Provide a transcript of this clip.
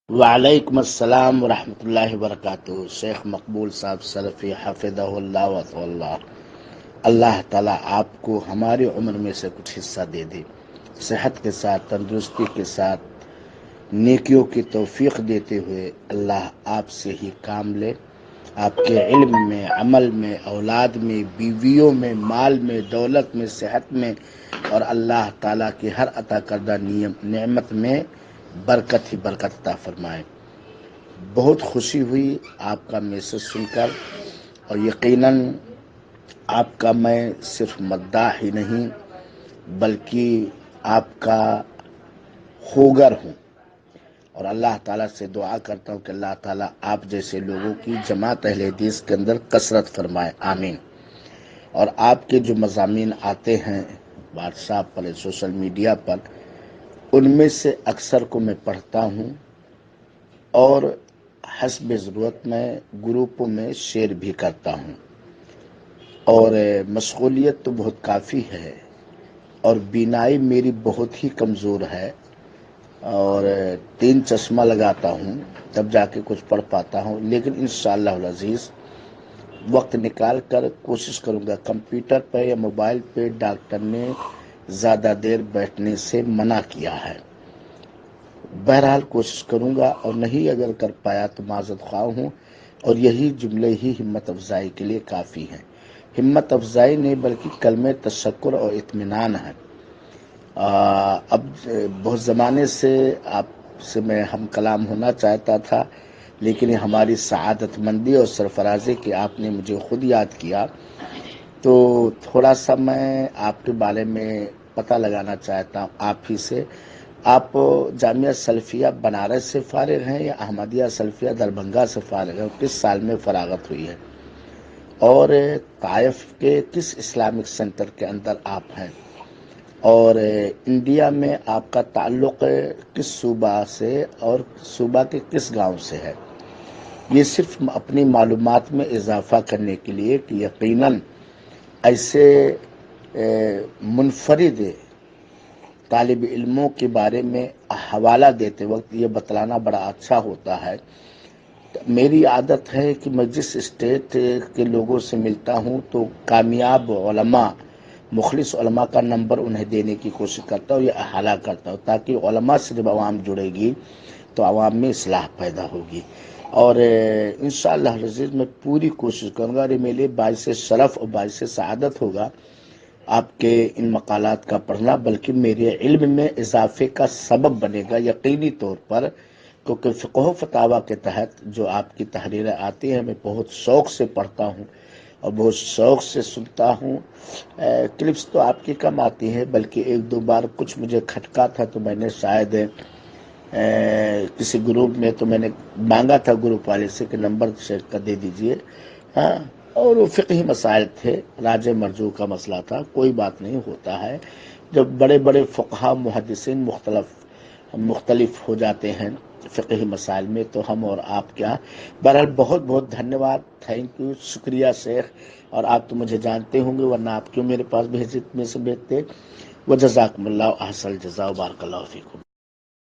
وعلیکم السلام ورحمۃ اللہ وبرکاتہ۔ شیخ مقبول صاحب سلفی حفظہ اللہ و اللہ، اللہ تعالیٰ آپ کو ہماری عمر میں سے کچھ حصہ دے دے، صحت کے ساتھ، تندرستی کے ساتھ، نیکیوں کی توفیق دیتے ہوئے اللہ آپ سے ہی کام لے، آپ کے علم میں، عمل میں، اولاد میں، بیویوں میں، مال میں، دولت میں، صحت میں، اور اللہ تعالیٰ کی ہر عطا کردہ نعمت میں برکت ہی برکت عطا فرمائے۔ بہت خوشی ہوئی آپ کا میسج سن کر، اور یقیناً آپ کا میں صرف مداح ہی نہیں بلکہ آپ کا خوگر ہوں، اور اللہ تعالیٰ سے دعا کرتا ہوں کہ اللہ تعالیٰ آپ جیسے لوگوں کی جماعت اہل حدیث کے اندر کثرت فرمائے، آمین۔ اور آپ کے جو مضامین آتے ہیں واٹس ایپ پر، سوشل میڈیا پر، ان میں سے اکثر کو میں پڑھتا ہوں اور حسب ضرورت میں گروپوں میں شیئر بھی کرتا ہوں، اور مشغولیت تو بہت کافی ہے، اور بینائی میری بہت ہی کمزور ہے، اور 3 چشمہ لگاتا ہوں تب جا کے کچھ پڑھ پاتا ہوں، لیکن انشاءاللہ العزیز وقت نکال کر کوشش کروں گا۔ کمپیوٹر پہ یا موبائل پہ ڈاکٹر نے زیادہ دیر بیٹھنے سے منع کیا ہے، بہرحال کوشش کروں گا، اور نہیں اگر کر پایا تو معذرت خواہ ہوں، اور یہی جملے ہی ہمت افزائی کے لیے کافی ہیں۔ ہمت افزائی نہیں بلکہ کلمہ تشکر اور اطمینان ہے۔ اب بہت زمانے سے آپ سے میں ہم کلام ہونا چاہتا تھا، لیکن ہماری سعادت مندی اور سرفرازی کہ آپ نے مجھے خود یاد کیا، تو تھوڑا سا میں آپ کے بارے میں پتہ لگانا چاہتا ہوں آپ ہی سے۔ آپ جامعہ سلفیہ بنارس سے فارغ ہیں یا احمدیہ سلفیہ دربھنگہ سے فارغ ہیں؟ کس سال میں فراغت ہوئی ہے؟ اور طائف کے کس اسلامک سینٹر کے اندر آپ ہیں؟ اور انڈیا میں آپ کا تعلق کس صوبہ سے اور صوبہ کے کس گاؤں سے ہے؟ یہ صرف اپنی معلومات میں اضافہ کرنے کے لیے کہ یقیناً ایسے منفرد طالب علموں کے بارے میں حوالہ دیتے وقت یہ بتلانا بڑا اچھا ہوتا ہے۔ میری عادت ہے کہ میں جس اسٹیٹ کے لوگوں سے ملتا ہوں تو کامیاب علماء، مخلص علماء کا نمبر انہیں دینے کی کوشش کرتا ہوں یا احالہ کرتا ہوں، تاکہ علماء سے جب عوام جڑے گی تو عوام میں اصلاح پیدا ہوگی، اور انشاءاللہ العزیز میں پوری کوشش کروں گا، اور یہ میرے لیے باعث شرف اور باعث سعادت ہوگا آپ کے ان مقالات کا پڑھنا، بلکہ میرے علم میں اضافے کا سبب بنے گا یقینی طور پر، کیونکہ فقہ و فتاوی کے تحت جو آپ کی تحریریں آتی ہیں میں بہت شوق سے پڑھتا ہوں اور بہت شوق سے سنتا ہوں۔ کلپس تو آپ کی کم آتی ہیں، بلکہ 1-2 بار کچھ مجھے کھٹکا تھا تو میں نے شاید کسی گروپ میں تو میں نے مانگا تھا گروپ والے سے کہ نمبر شیئر کر دے دیجئے، ہاں، اور وہ فقہی مسائل تھے، راج مرجو کا مسئلہ تھا، کوئی بات نہیں، ہوتا ہے جب بڑے بڑے فقہا محدثین مختلف ہو جاتے ہیں فقہی مسائل میں، تو ہم اور آپ کیا۔ بہرحال بہت بہت دھنیہ واد، تھینک یو، شکریہ شیخ، اور آپ تو مجھے جانتے ہوں گے ورنہ آپ کیوں میرے پاس بھیجتے، وجزاکم اللہ احسن الجزاء، بارک اللہ فیکم۔